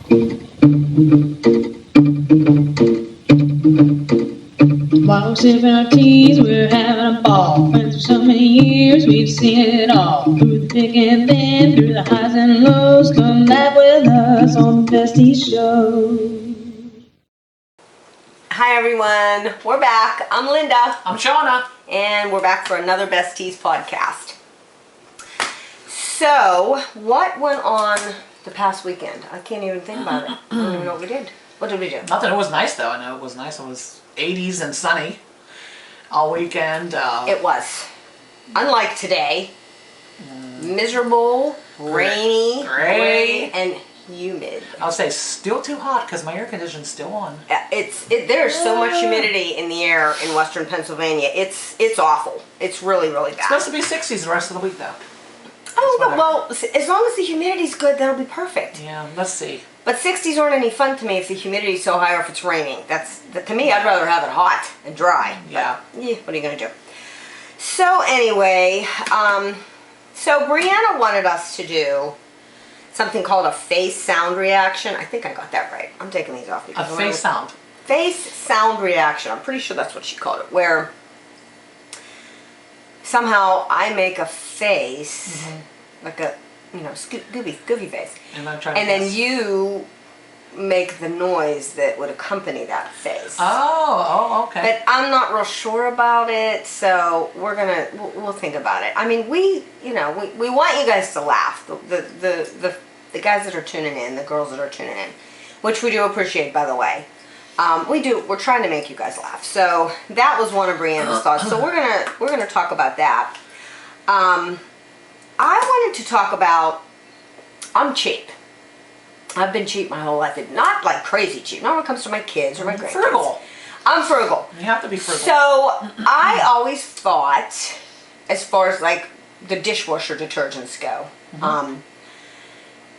While we're sipping our teas, we're having a ball. And for so many years, we've seen it all. Through the thick and thin, through the highs and lows. Come laugh with us on the Bestie Show. Hi everyone, we're back. I'm Linda. I'm Shauna. And we're back for another Besties podcast. So, what went on the past weekend? I can't even think about it. I don't even know what we did. What did we do? Nothing. It was nice though. I know it was nice. It was 80s and sunny all weekend. It was. Unlike today, miserable, rainy, gray, and humid. I'll say still too hot because my air conditioning's still on. There's so much humidity in the air in western Pennsylvania. It's awful. It's really, really bad. It's supposed to be 60s the rest of the week though. Oh, well, as long as the humidity's good, that'll be perfect. Yeah, let's see. But 60s aren't any fun to me if the humidity's so high or if it's raining. To me, I'd rather have it hot and dry. Yeah. But, yeah, what are you going to do? So anyway, so Brianna wanted us to do something called a face sound reaction. I think I got that right. I'm taking these off. A face sound. Face sound reaction. I'm pretty sure that's what she called it. Where somehow I make a face, like a, goofy face. And I'm trying and then you make the noise that would accompany that face. Oh, okay. But I'm not real sure about it, so we'll think about it. I mean, we want you guys to laugh. The guys that are tuning in, the girls that are tuning in, which we do appreciate, by the way. We're trying to make you guys laugh. So that was one of Brianna's thoughts. So we're gonna talk about that. I wanted to talk about, I'm cheap. I've been cheap my whole life. Not like crazy cheap. Not when it comes to my kids or my grandkids. Frugal. I'm frugal. You have to be frugal. So I always thought, as far as like the dishwasher detergents go,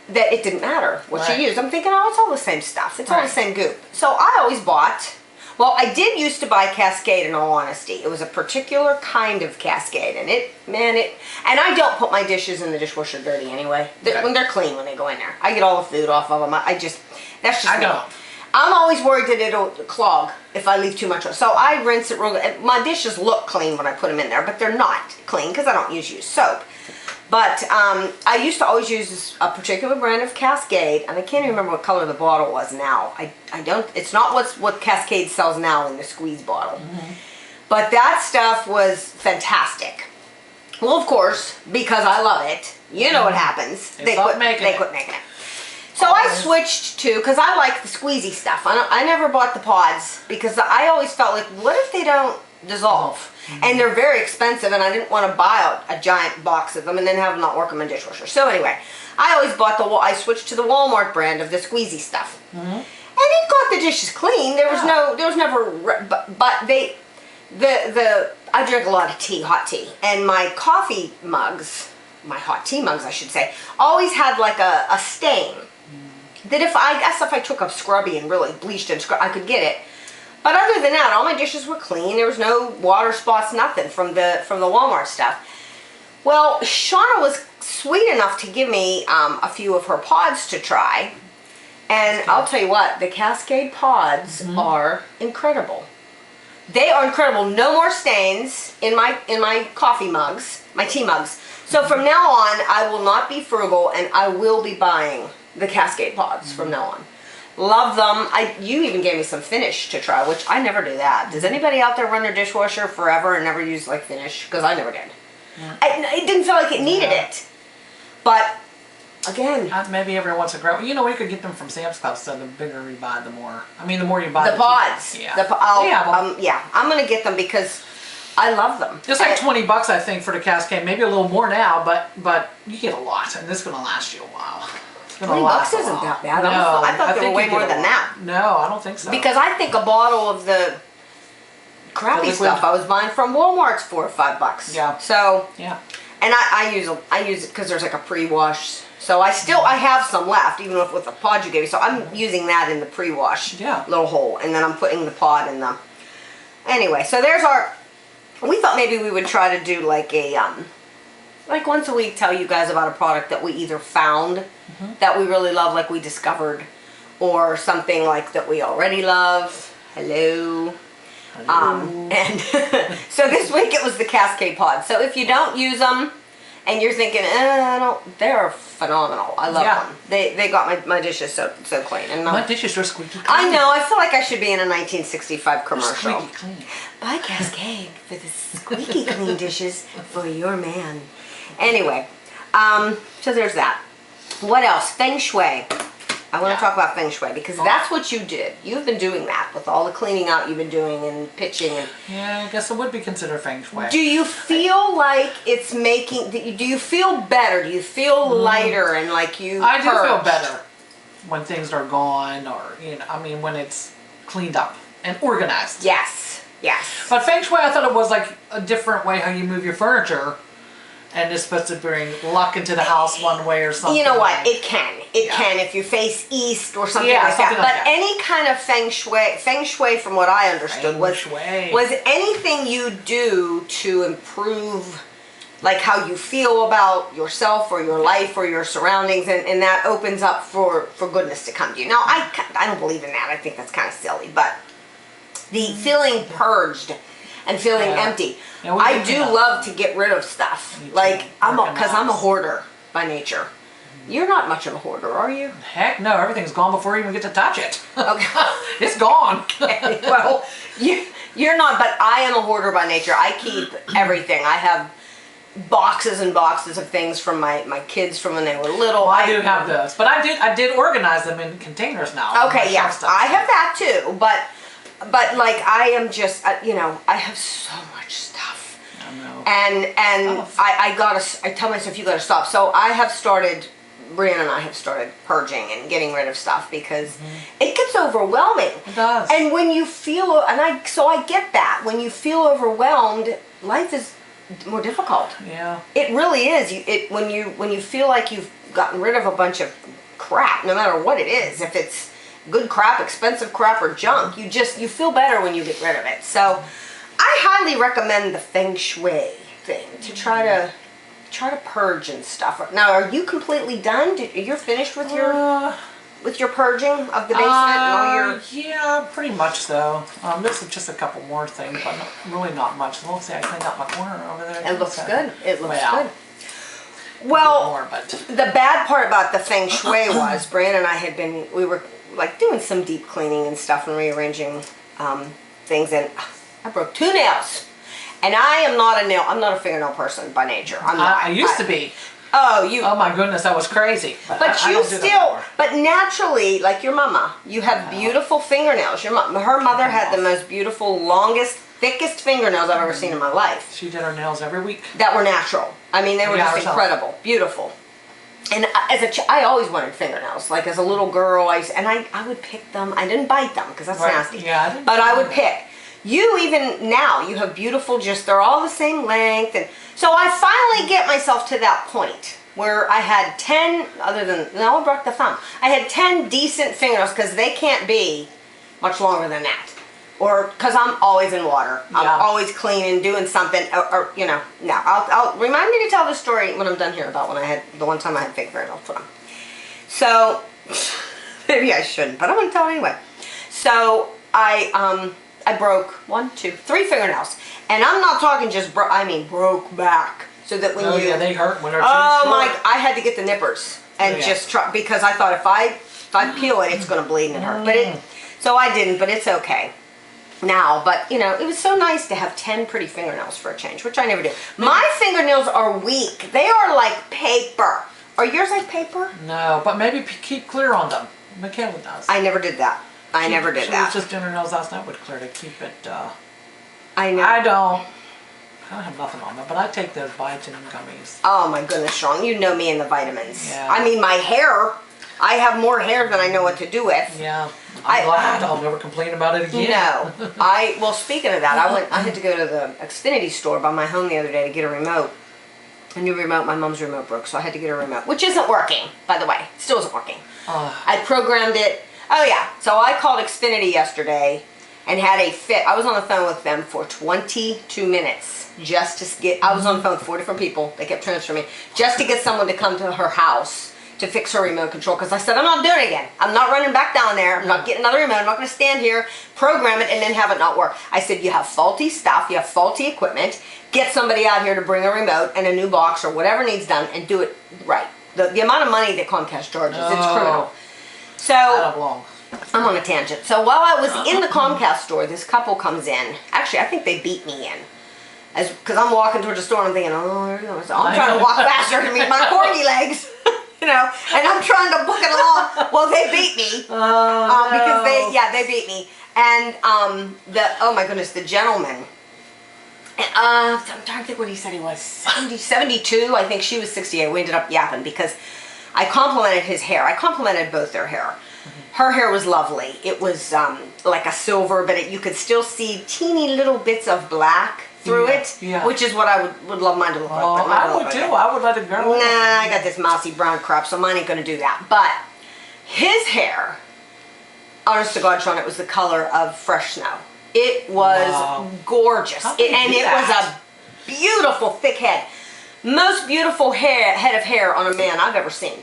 that it didn't matter what you used. I'm thinking, oh, it's all the same stuff. It's all the same goop. So I always bought, well, I did used to buy Cascade, in all honesty. It was a particular kind of Cascade, and and I don't put my dishes in the dishwasher dirty anyway. When they're clean when they go in there. I get all the food off of them. That's just I me. don't. I'm always worried that it'll clog if I leave too much. So I rinse it real good. My dishes look clean when I put them in there, but they're not clean because I don't use soap. But I used to always use a particular brand of Cascade, and I can't even remember what color the bottle was now. It's not what Cascade sells now in the squeeze bottle. But that stuff was fantastic. Well, of course, because I love it, you know what happens. They quit making it. So I switched to, because I like the squeezy stuff. I never bought the pods because I always felt like, what if they don't dissolve? And they're very expensive, and I didn't want to buy a giant box of them and then have them not work in my dishwasher. So anyway, I always I switched to the Walmart brand of the squeezy stuff. And it got the dishes clean. There was never, but I drink a lot of tea, hot tea, and my coffee mugs, my hot tea mugs I should say, always had like a stain. That if I took a scrubby and really bleached and I could get it. But other than that, all my dishes were clean. There was no water spots, nothing from the Walmart stuff. Well, Shauna was sweet enough to give me a few of her pods to try. And I'll tell you what, the Cascade pods are incredible. They are incredible. No more stains in my coffee mugs, my tea mugs. So from now on, I will not be frugal, and I will be buying the Cascade pods from now on. Love them. You even gave me some Finish to try, which I never do that. Does anybody out there run their dishwasher forever and never use like Finish? Because I never did. It didn't feel like it needed it. But again, maybe every once in a while. You know, we could get them from Sam's Club. So the bigger you buy, the more. I mean, the more you buy, the pods. Yeah. Yeah. I'm gonna get them because I love them. It's like $20, I think, for the Cascade. Maybe a little more now, but you get a lot, and this is gonna last you a while. $20 isn't that bad. No, I thought they were way more than that. No, I don't think so. Because I think a bottle of the crappy stuff I was buying from Walmart's $4 or $5. Yeah. So yeah. And I use it because there's like a pre-wash. So I have some left, even with the pod you gave me. So I'm using that in the pre-wash little hole, and then I'm putting the pod in the. Anyway, so there's our. We thought maybe we would try to do like a like once a week, tell you guys about a product that we either found that we really love, like we discovered, or something like that we already love. Hello. And so this week it was the Cascade pods. So if you don't use them and you're thinking, I don't, they're phenomenal. I love them. They got my dishes so clean. And my dishes are squeaky clean. I know. I feel like I should be in a 1965 commercial. Squeaky clean. Buy Cascade for the squeaky clean dishes for your man. Anyway, so there's that. What else? Feng Shui. I want to talk about Feng Shui because that's what you did. You've been doing that with all the cleaning out you've been doing and pitching. And yeah, I guess it would be considered Feng Shui. do you feel like it's making? Do you feel better? Do you feel lighter and like you? I do feel purged? better when things are gone, or I mean, when it's cleaned up and organized. Yes. Yes. But Feng Shui, I thought it was like a different way how you move your furniture. And it's supposed to bring luck into the house one way or something. You know what? It can. It can if you face east or something like that. But any kind of Feng Shui from what I understood was anything you do to improve like how you feel about yourself or your life or your surroundings, and that opens up for goodness to come to you. Now, I don't believe in that. I think that's kind of silly. But the feeling purged and feeling empty. Yeah, I do love to get rid of stuff. Like, because I'm a hoarder by nature. You're not much of a hoarder, are you? Heck no, everything's gone before you even get to touch it. Okay. It's gone. Well, you're not, but I am a hoarder by nature. I keep everything. I have boxes and boxes of things from my kids from when they were little. Well, I do have those, but I did organize them in containers now. Okay, yeah, I have that too, but like I am just, I have so much stuff. I know. And I tell myself you gotta stop. So Brianna and I have started purging and getting rid of stuff because it gets overwhelming. It does. And when you feel, so I get that. When you feel overwhelmed, life is more difficult. Yeah. It really is. When you feel like you've gotten rid of a bunch of crap, no matter what it is, if it's good crap, expensive crap, or junk, you feel better when you get rid of it. So I highly recommend the Feng Shui thing to try to purge and stuff. Now, are you completely done? You're finished with your purging of the basement and all your... Yeah, pretty much so. This is just a couple more things, but really not much. Let's see, I cleaned out my corner over there. It looks good. It looks good. Well, Well, the bad part about the Feng Shui was Brian and I we were like doing some deep cleaning and stuff and rearranging things, and I broke 2 nails. And I'm not a fingernail person by nature. I'm not. I used to be. Oh my goodness, that was crazy. But I you don't do that still, anymore. but naturally, like your mama, you have beautiful fingernails. Her mother had the most beautiful, longest, thickest fingernails I've ever seen in my life. She did her nails every week. That were natural. I mean, they were just incredible, beautiful. And I always wanted fingernails. Like as a little girl, I would pick them. I didn't bite them because that's nasty. Yeah, I didn't. But I would pick. You even now, you have beautiful, they're all the same length. And so I finally get myself to that point where I had 10, I broke the thumb. I had 10 decent fingernails because they can't be much longer than that. Or, because I'm always in water. I'm always cleaning, doing something, or no. I'll remind me to tell the story when I'm done here about the one time I had fake fingernails put on. So, maybe I shouldn't, but I'm going to tell it anyway. So, I broke 1, 2, 3 fingernails. And I'm not talking just broke back. So that when yeah, they hurt when they're too short. I had to get the nippers and just try, because I thought if I peel it, it's going to bleed and hurt. But so I didn't, but it's okay now. But it was so nice to have 10 pretty fingernails for a change, which I never do. My fingernails are weak. They are like paper. Are yours like paper? No, but maybe keep clear on them. Michaela does. I never did that. I never did that. She was just doing her nails last night with clear to keep it. I know. I don't have nothing on them, but I take those vitamin gummies. Oh my goodness, Sean, you know me and the vitamins. Yeah. I mean, my hair, I have more hair than I know what to do with. Yeah. I'm glad. I'll never complain about it again. No. Well, speaking of that, I had to go to the Xfinity store by my home the other day to get a remote. A new remote. My mom's remote broke, so I had to get a remote, which isn't working, by the way. Still isn't working. I programmed it. Oh yeah. So I called Xfinity yesterday and had a fit. I was on the phone with them for 22 minutes just to get, I was on the phone with 4 different people. They kept transferring me just to get someone to come to her house to fix her remote control because I said, I'm not doing it again. I'm not running back down there. I'm not getting another remote. I'm not going to stand here, program it, and then have it not work. I said, you have faulty stuff. You have faulty equipment. Get somebody out here to bring a remote and a new box or whatever needs done and do it right. The amount of money that Comcast charges, it's criminal. So I don't belong. I'm on a tangent. So while I was in the Comcast store, this couple comes in. Actually, I think they beat me in. Because I'm walking towards the store and I'm thinking, oh, there you go. So I'm trying to walk faster to meet my corgi legs. You know, and I'm trying to book it along. Well, they beat me. Because they beat me. And oh my goodness, the gentleman. I'm trying to think what he said he was. 72. I think she was 68. We ended up yapping because I complimented his hair. I complimented both their hair. Her hair was lovely. It was like a silver, but you could still see teeny little bits of black through it, which is what I would love mine to look like. Oh, I would too. I would let it grow. Nah, I got this mousy brown crap, so mine ain't gonna do that. But his hair, honest to God, Sean, it was the color of fresh snow. It was gorgeous. It was a beautiful thick head. Most beautiful head of hair on a man I've ever seen.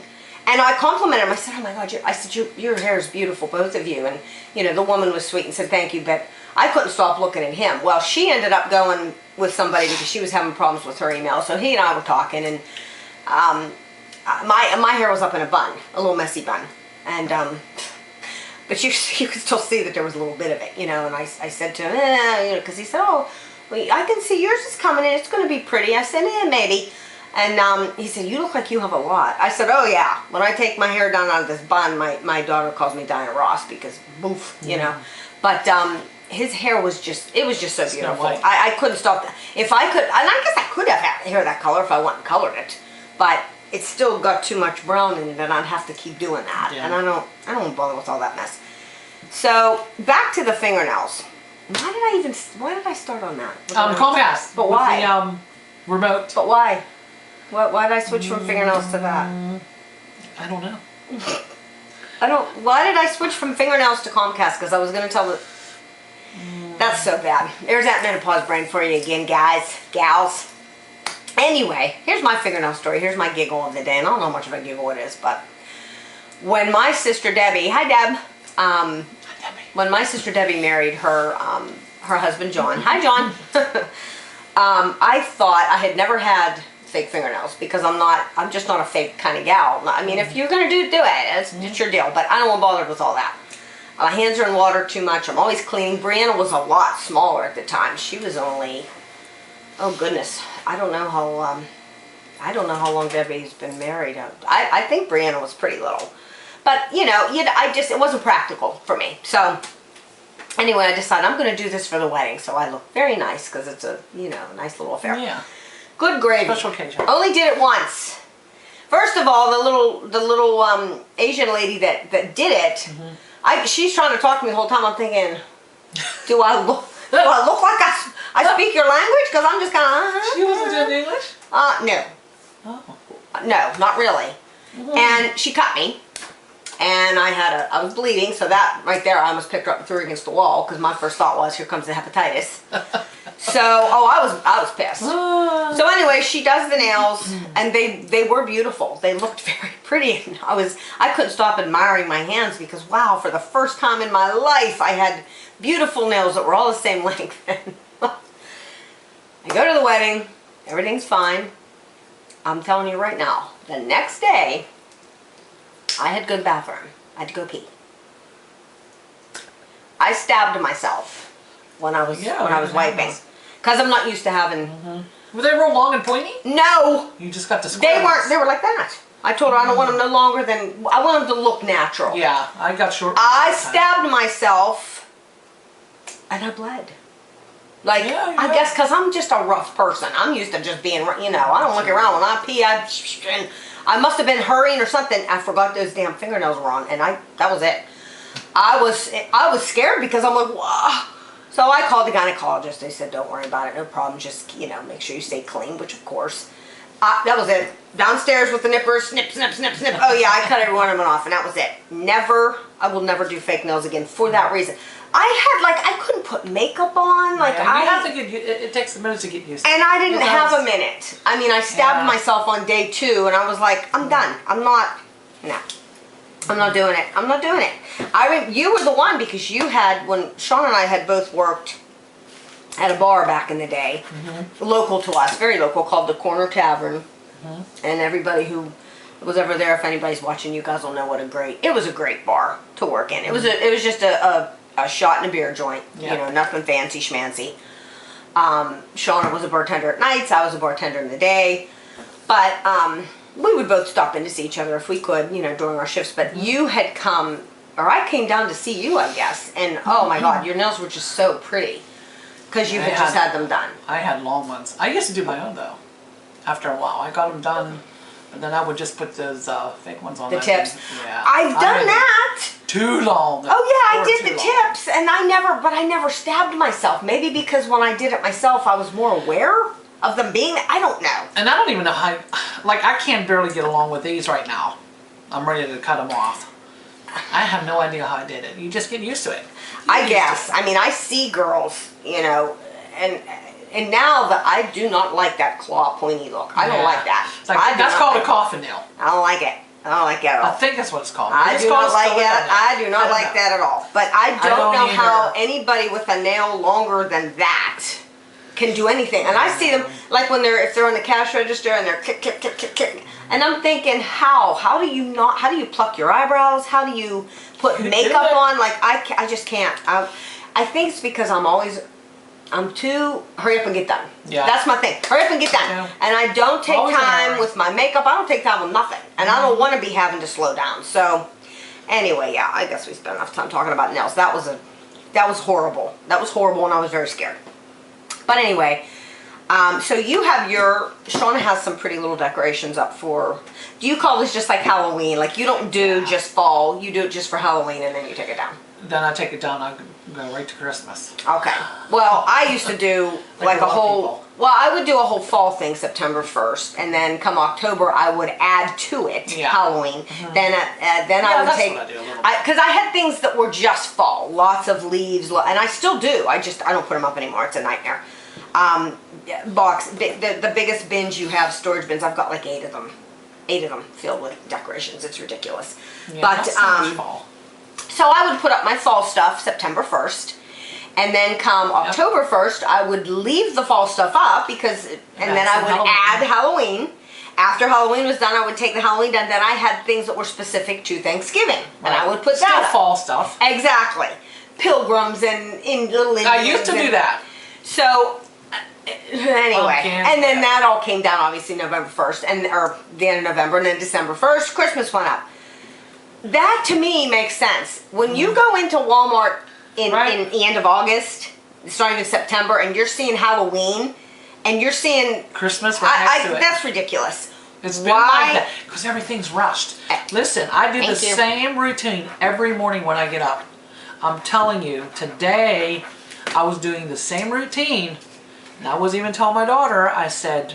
And I complimented him. I said, oh my God, your hair is beautiful, both of you. And, you know, the woman was sweet and said, thank you, but I couldn't stop looking at him. Well, she ended up going with somebody because she was having problems with her email. So he and I were talking, and my hair was up in a bun, a little messy bun. And, but you could still see that there was a little bit of it, you know. And I said to him, you know, because he said, oh, well, I can see yours is coming in. It's going to be pretty. I said, maybe. And he said, you look like you have a lot. I said, oh yeah. When I take my hair down out of this bun, my daughter calls me Diana Ross because boof, you know. But his hair was just, it was just so beautiful. I couldn't stop that. If I could, and I guess I could have had hair that color if I went and colored it. But it still got too much brown in it and I'd have to keep doing that. Yeah. And I don't want to bother with all that mess. So back to the fingernails. Why did I start on that? Comcast. But why? The remote. But why? Why did I switch from fingernails to that? I don't know. Why did I switch from fingernails to Comcast? Because I was going to tell the... That's so bad. There's that menopause brain for you again, guys, gals. Anyway, here's my fingernail story. Here's my giggle of the day. And I don't know how much of a giggle it is, but... When my sister Debbie... Hi, Deb. Hi, Debbie. When my sister Debbie married her husband, John. Hi, John. I thought I had never had... fake fingernails because I'm just not a fake kind of gal. I mean, if you're gonna do it, it's your deal, but I don't want to bother with all that. My hands are in water too much. I'm always cleaning. Brianna was a lot smaller at the time. She was only, oh goodness, I don't know how long Debbie's been married. I think Brianna was pretty little, but you know, it wasn't practical for me. So anyway, I decided I'm gonna do this for the wedding, so I look very nice because it's a nice little affair. Yeah. Good gravy. Special occasion. Only did it once. First of all, the little Asian lady that did it, she's trying to talk to me the whole time. I'm thinking, do I look like I speak your language? Because I'm just kind of. She wasn't doing English? No. Oh. No, not really. And she cut me. And I was bleeding, so that right there I almost picked her up and threw her against the wall because my first thought was, here comes the hepatitis. So, I was pissed. So anyway, she does the nails, and they were beautiful. They looked very pretty. And I couldn't stop admiring my hands because, wow, for the first time in my life, I had beautiful nails that were all the same length. I go to the wedding, everything's fine. I'm telling you right now, the next day, I had to go to the bathroom. I had to go pee. I stabbed myself when I was wiping. Because I'm not used to having... Were they real long and pointy? No! You just got the squares. They were like that. I told her I don't want them no longer than... I want them to look natural. Yeah, I got short. I stabbed myself and I bled. Like, I guess because I'm just a rough person. I'm used to just being, I don't look around. When I pee, I must have been hurrying or something. I forgot those damn fingernails were on, and that was it. I was scared because I'm like, wow. So I called the gynecologist. They said, don't worry about it, no problem. Just, make sure you stay clean, which of course, that was it. Downstairs with the nippers, snip, snip, snip, snip. Oh yeah, I cut every one of them off, and that was it. I will never do fake nails again for that reason. I couldn't put makeup on. Like you have to it takes a minute to get used to. And I didn't have a minute. I mean, I stabbed myself on day 2, and I was like, I'm done. I'm not No. I'm not doing it. I'm not doing it. You were the one because you had, when Sean and I had both worked at a bar back in the day, local to us, very local, called the Corner Tavern. And everybody who was ever there, if anybody's watching, you guys will know it was a great bar to work in. It was just a shot and a beer joint, you know, nothing fancy schmancy. Shauna was a bartender at nights, I was a bartender in the day, but we would both stop in to see each other if we could, you know, during our shifts. But you had come, or I came down to see you, I guess, and oh my God, your nails were just so pretty because you had just had them done. I had long ones. I used to do my own though. After a while, I got them done, and then I would just put those fake ones on. The tips. Yeah, I've done that. Too long. Oh yeah, I did the tips, and I never stabbed myself. Maybe because when I did it myself, I was more aware of them being. I don't know. And I don't even know how. Like I can't barely get along with these right now. I'm ready to cut them off. I have no idea how I did it. You just get used to it. I guess. I mean, I see girls, you know, and now that I do not like that claw pointy look. I don't like that. It's like, that's called a coffin nail. I don't like it. I don't like it at all. I think that's what it's called. I do not like it. I do not like that at all. But I don't know how anybody with a nail longer than that can do anything. And I see them like when if they're on the cash register and they're click, click, click, click, click. And I'm thinking, how do you pluck your eyebrows? How do you put makeup on? Like I just can't. I think it's because I'm too hurry up and get done. Yeah. That's my thing. Hurry up and get done. Yeah. And I don't take time with my makeup. I don't take time with nothing. And I don't want to be having to slow down. So anyway, yeah, I guess we spent enough time talking about nails. That was horrible. That was horrible, and I was very scared. But anyway, so you have Shauna has some pretty little decorations up for, do you call this just like Halloween? Like you don't do just fall, you do it just for Halloween and then you take it down? Then I take it down, I go right to Christmas. Okay. Well, I used to do like a whole, I would do a whole fall thing September 1st, and then come October I would add to it Halloween. Then I would take, because I had things that were just fall, lots of leaves, and I still do. I don't put them up anymore. It's a nightmare. The biggest bins you have, storage bins, I've got like 8 of them. 8 of them filled with decorations. It's ridiculous. Yeah, but that's so much fall. So I would put up my fall stuff September 1st, and then come October 1st, I would leave the fall stuff up because, and then I would add Halloween. After Halloween was done, I would take the Halloween down. Then I had things that were specific to Thanksgiving, and I would put that up. Fall stuff. Exactly. Pilgrims and in little Indians. I used to do that. So anyway, and then that all came down obviously November 1st, or the end of November, and then December 1st, Christmas went up. That to me makes sense. When you go into Walmart in the end of August, starting in September, and you're seeing Halloween, and you're seeing Christmas right next to it. That's ridiculous. It's been like that because everything's rushed. Listen, I do the same routine every morning when I get up. I'm telling you, today I was doing the same routine, and I wasn't even telling my daughter. I said,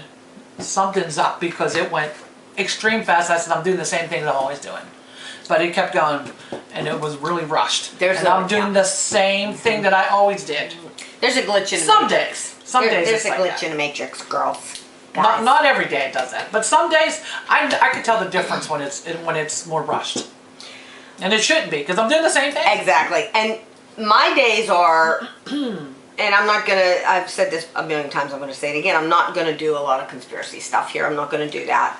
something's up because it went extreme fast. I said, I'm doing the same thing that I'm always doing. But it kept going, and it was really rushed. I'm doing the same thing that I always did. There's a glitch in some days. Some days there's a glitch in the matrix, girls. Not every day it does that, but some days I can tell the difference when it's more rushed, and it shouldn't be because I'm doing the same thing. Exactly, and my days are, and I'm not gonna. I've said this a million times. I'm gonna say it again. I'm not gonna do a lot of conspiracy stuff here. I'm not gonna do that.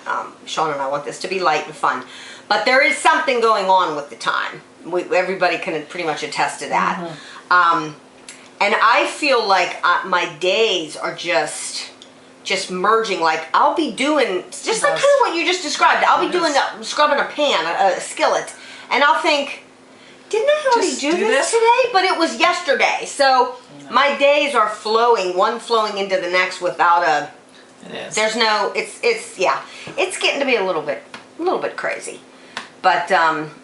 Sean and I want this to be light and fun. But there is something going on with the time. Everybody can pretty much attest to that. And I feel like my days are just merging. Like I'll be doing, just like kind of what you just described. I'll be doing scrubbing a pan, a skillet. And I'll think, didn't I already do this today? But it was yesterday. So my days are flowing, one flowing into the next without a, there's no, it's getting to be a little bit crazy. But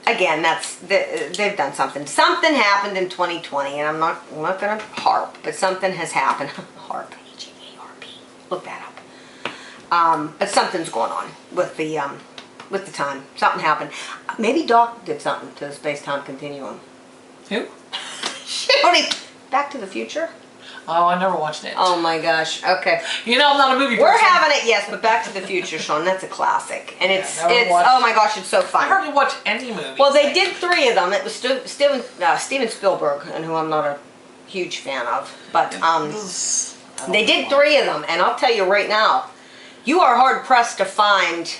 again, they've done something. Something happened in 2020, and I'm not going to harp, but something has happened. Harp, H-E-A-R-P. Look that up. But something's going on with the time. Something happened. Maybe Doc did something to the space-time continuum. Who? Back to the Future. Oh, I never watched it. Oh my gosh. Okay. You know, I'm not a movie We're person. having it, yes, but Back to the Future, Sean, that's a classic. And it's never watched- oh my gosh, it's so fun. I hardly watch any movies. Well, they did 3 of them. It was Steven Spielberg, and who I'm not a huge fan of. But they did 3 of them, and I'll tell you right now, you are hard-pressed to find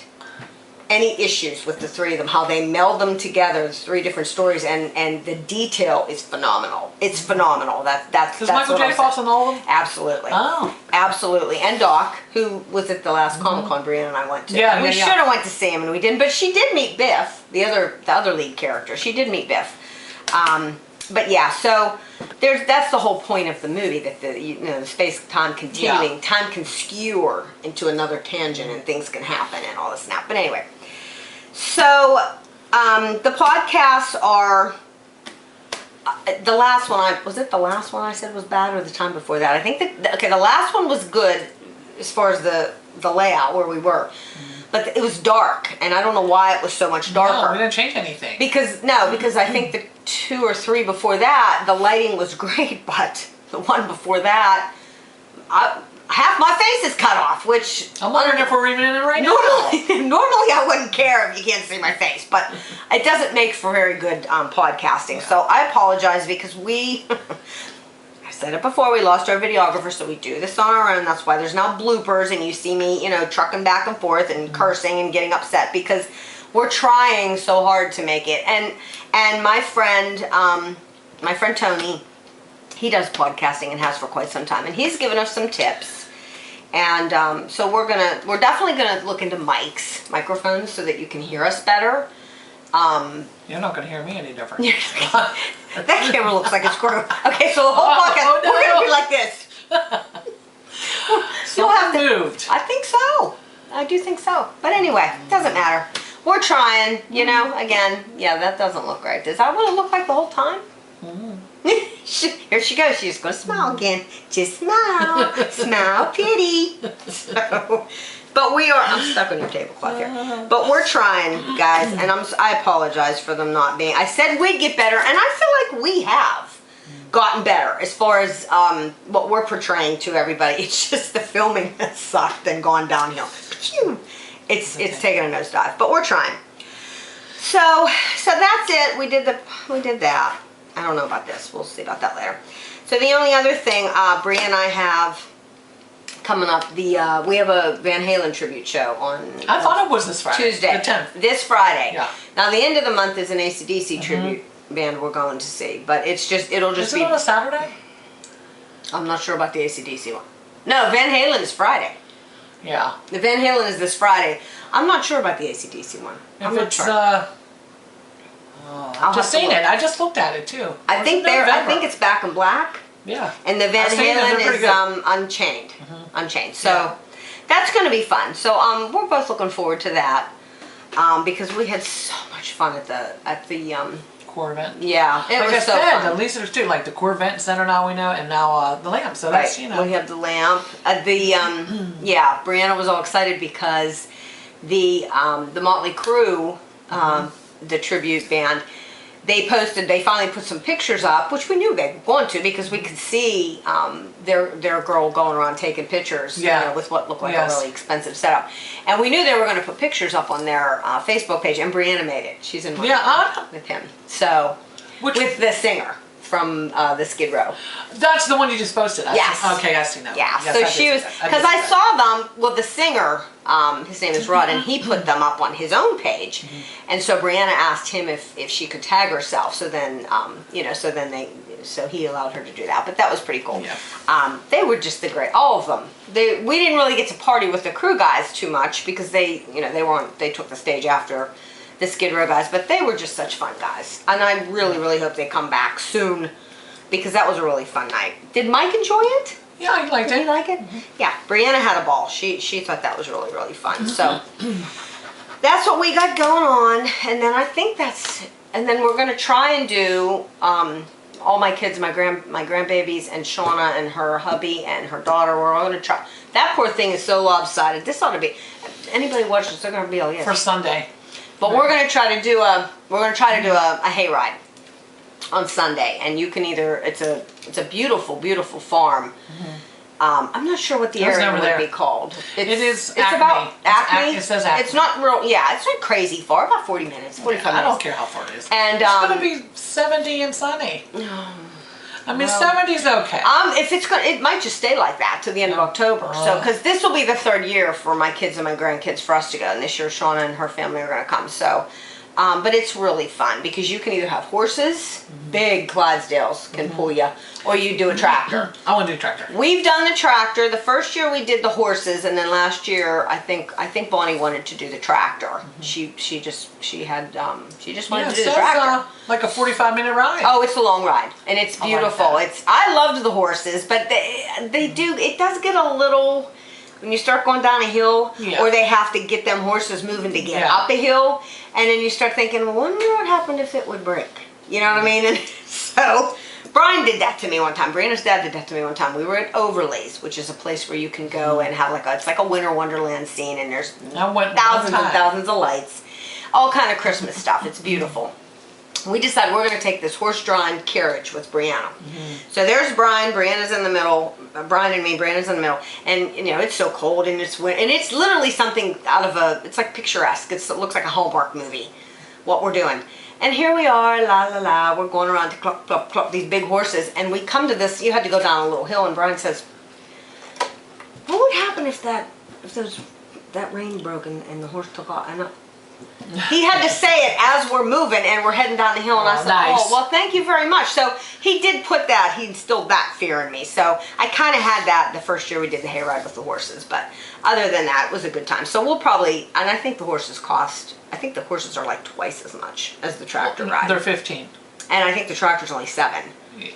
any issues with the 3 of them, how they meld them together, the 3 different stories, and the detail is phenomenal. It's phenomenal. That's Michael J. Fox in all of them? Absolutely. Oh. Absolutely. And Doc, who was at the last Comic-Con Brianna and I went to. Yeah, we yeah, should have went to see him and we didn't, but she did meet Biff, the other lead character. She did meet Biff. But yeah, so that's the whole point of the movie, that the space-time continuing, time can skewer into another tangent and things can happen and all this now. But anyway, so the podcasts are, the last one, was it the last one I said was bad or the time before that? I think that, okay, the last one was good as far as the layout where we were. But it was dark, and I don't know why it was so much darker. No, we didn't change anything. Because I think the 2 or 3 before that, the lighting was great, but the one before that, half my face is cut off, which... I'm wondering if we're even in it right now. Normally I wouldn't care if you can't see my face, but it doesn't make for very good podcasting. So I apologize because we... I said it before, we lost our videographer, so we do this on our own. That's why there's now bloopers, and you see me, trucking back and forth and cursing and getting upset because we're trying so hard to make it. And my friend Tony, he does podcasting and has for quite some time, and he's given us some tips. And so we're definitely gonna look into microphones, so that you can hear us better. You're not going to hear me any different. That camera looks like a screw. Okay, so the whole podcast, we're going to be like this. You'll have to, moved. I think so. I do think so. But anyway, doesn't matter. We're trying, again, yeah, that doesn't look right. Does that what it look like the whole time? Here she goes. She's going to smile again. Just smile. Smile pity. So, but I'm stuck on your tablecloth here. But we're trying, guys, and I apologize for them not being. I said we'd get better, and I feel like we have gotten better as far as what we're portraying to everybody. It's just the filming has sucked and gone downhill. It's taken a nosedive, but we're trying. So that's it. We did that. I don't know about this. We'll see about that later. So the only other thing, Bria and I have coming up, we have a Van Halen tribute show on I thought it was this Friday. Tuesday. The 10th. This Friday. Yeah. Now the end of the month is an AC/DC tribute band we're going to see, but it'll just Is it on a Saturday? I'm not sure about the AC/DC one. No, Van Halen is Friday. Yeah. The Van Halen is this Friday. I'm not sure about the AC/DC one. I'm not sure. I've just seen it. I just looked at it too. I think it's Back in Black. Yeah. And the Van Halen is Unchained. Unchained. So that's going to be fun. So we're both looking forward to that because we had so much fun at the Corvette. Yeah, it was so fun. At least there's 2, like the Corvette Center now we know, and now the lamp. So that's we have the lamp. Yeah, Brianna was all excited because the Motley Crue, the tribute band, they finally put some pictures up, which we knew they were going to because we could see their girl going around taking pictures with what looked like a really expensive setup. And we knew they were going to put pictures up on their Facebook page, and Brianna made it. She's in one with him. So, with the singer from the Skid Row. That's the one you just posted. Yes. Okay, I see that. Yeah. Yes, So she was, because I saw them. Well, the singer, his name is Rod, and he put them up on his own page. And so Brianna asked him if she could tag herself. So then, so he allowed her to do that. But that was pretty cool. Yeah. They were just all of them. We didn't really get to party with the crew guys too much because they took the stage after the Skid Row guys, but they were just such fun guys. And I really, really hope they come back soon because that was a really fun night. Did Mike enjoy it? Yeah, I liked it. Did he like it? Yeah, Brianna had a ball. She thought that was really, really fun. So that's what we got going on. And then I think and then we're going to try and do all my kids, my grandbabies, and Shauna and her hubby and her daughter. We're all going to try. That poor thing is so lopsided. This ought to be, anybody watch this, they're going to be all yes. For Sunday. But we're going to try to do a hayride on Sunday, and you can either, it's a beautiful, beautiful farm. I'm not sure what the area would be called. It's Acme. About Acme. It says Acme. It's not real, yeah, it's not crazy far, about 40 minutes, 45 minutes. I don't care how far it is. And it's going to be 70 and sunny. I mean, 70's okay. If it's good, it might just stay like that to the end of October. So, because this will be the 3rd year for my kids and my grandkids for us to go, and this year Shauna and her family are going to come. So, but it's really fun because you can either have horses, big Clydesdales can pull you, or you do a tractor. I want to do tractor. We've done the tractor. The first year we did the horses, and then last year I think Bonnie wanted to do the tractor. She just wanted to do the tractor. Like a 45-minute ride. Oh, it's a long ride, and it's beautiful. I loved the horses, but it does get a little, when you start going down a hill, or they have to get them horses moving to get up a hill, and then you start thinking, well, wonder what happened if it would break. You know what I mean? And so Brian did that to me one time. Brianna's dad did that to me one time. We were at Overlays, which is a place where you can go and have it's like a winter wonderland scene, and there's thousands and thousands of lights, all kind of Christmas stuff. It's beautiful. We decided we're going to take this horse-drawn carriage with Brianna. So there's Brian. Brianna's in the middle. Brian and me. Brianna's in the middle. And you know it's so cold, and it's literally something out of it's like picturesque. It looks like a Hallmark movie. What we're doing. And here we are, la la la. We're going around to clop clop clop these big horses, and we come to this. You had to go down a little hill, and Brian says, "What would happen if that rain broke and the horse took off?" And he had to say it as we're moving and we're heading down the hill, and I said, "Oh, well, thank you very much." So he did put that. He instilled that fear in me. So I kind of had that the first year we did the hayride with the horses, but other than that, it was a good time. So we'll probably, and I think the horses are like twice as much as the tractor ride. They're 15. And I think the tractor's only 7.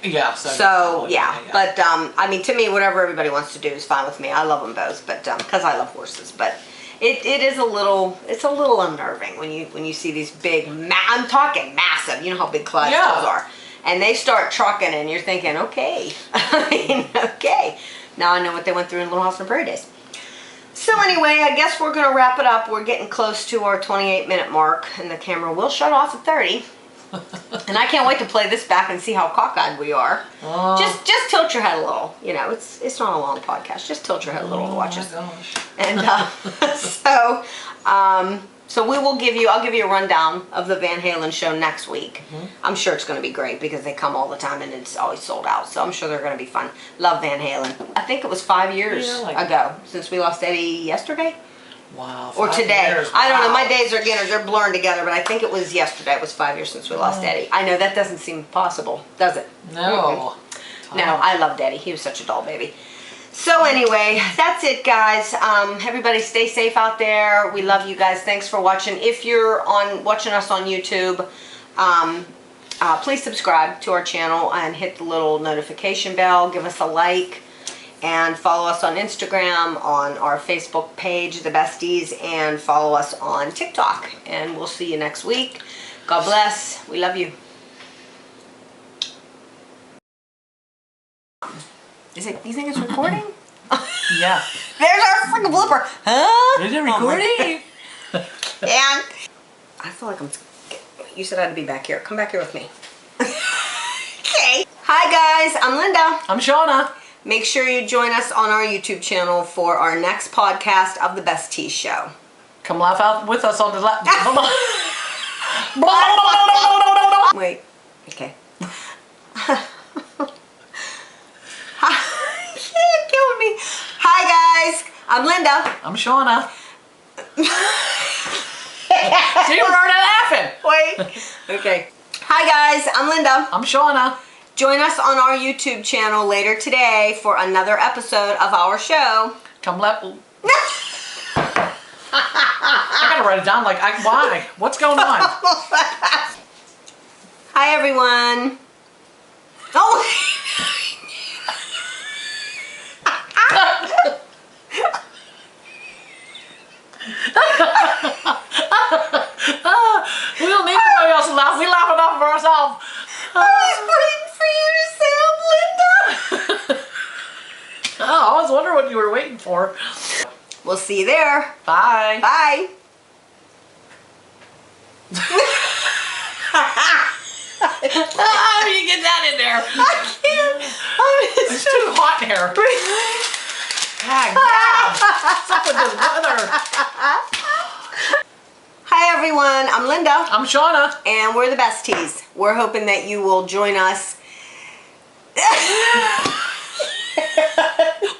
Yeah. So yeah, but I mean, to me, whatever everybody wants to do is fine with me. I love them both, but because I love horses, but. It's a little unnerving when you see these big, I'm talking massive, you know how big Clydesdales are. And they start trucking and you're thinking, okay, I mean, okay. Now I know what they went through in Little House on the Prairie days. So anyway, I guess we're going to wrap it up. We're getting close to our 28-minute mark and the camera will shut off at 30. And I can't wait to play this back and see how cockeyed we are. Just tilt your head a little. You know, it's not a long podcast. Just tilt your head a little to watch us. And so I'll give you a rundown of the Van Halen show next week. I'm sure it's going to be great because they come all the time and it's always sold out. So I'm sure they're going to be fun. Love Van Halen. I think it was 5 years ago since we lost Eddie yesterday. Wow. Or today. Years. I don't know. My days are they're blurring together, but I think it was yesterday. It was 5 years since we lost Eddie. I know that doesn't seem possible, does it? No. No, I loved Eddie. He was such a doll baby. So anyway, that's it, guys. Everybody stay safe out there. We love you guys. Thanks for watching. If you're watching us on YouTube, please subscribe to our channel and hit the little notification bell. Give us a like. And follow us on Instagram, on our Facebook page, The Besties, and follow us on TikTok. And we'll see you next week. God bless. We love you. You think it's recording? Yeah. There's our freaking blooper. Huh? Is it recording? Yeah. I feel like you said I had to be back here. Come back here with me. Okay. Hi, guys. I'm Linda. I'm Shauna. Make sure you join us on our YouTube channel for our next podcast of The Besties Show. Come laugh out with us on the Wait. Okay. You're killing me. Hi, guys. I'm Linda. I'm Shauna. See, you're already laughing. Wait. Okay. Hi, guys. I'm Linda. I'm Shauna. Join us on our YouTube channel later today for another episode of our show. Come laugh. I gotta write it down. Like, why? What's going on? Hi, everyone. Oh. We don't need anybody else to laugh. We laugh enough for ourselves. I was waiting for you to say I'm Linda. Oh, I was wondering what you were waiting for. We'll see you there. Bye. Bye. How do you get that in there? I can't. It's too hot in here. God, what's up with this weather? Hi everyone, I'm Linda. I'm Shauna. And we're the Besties. We're hoping that you will join us.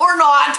Or not.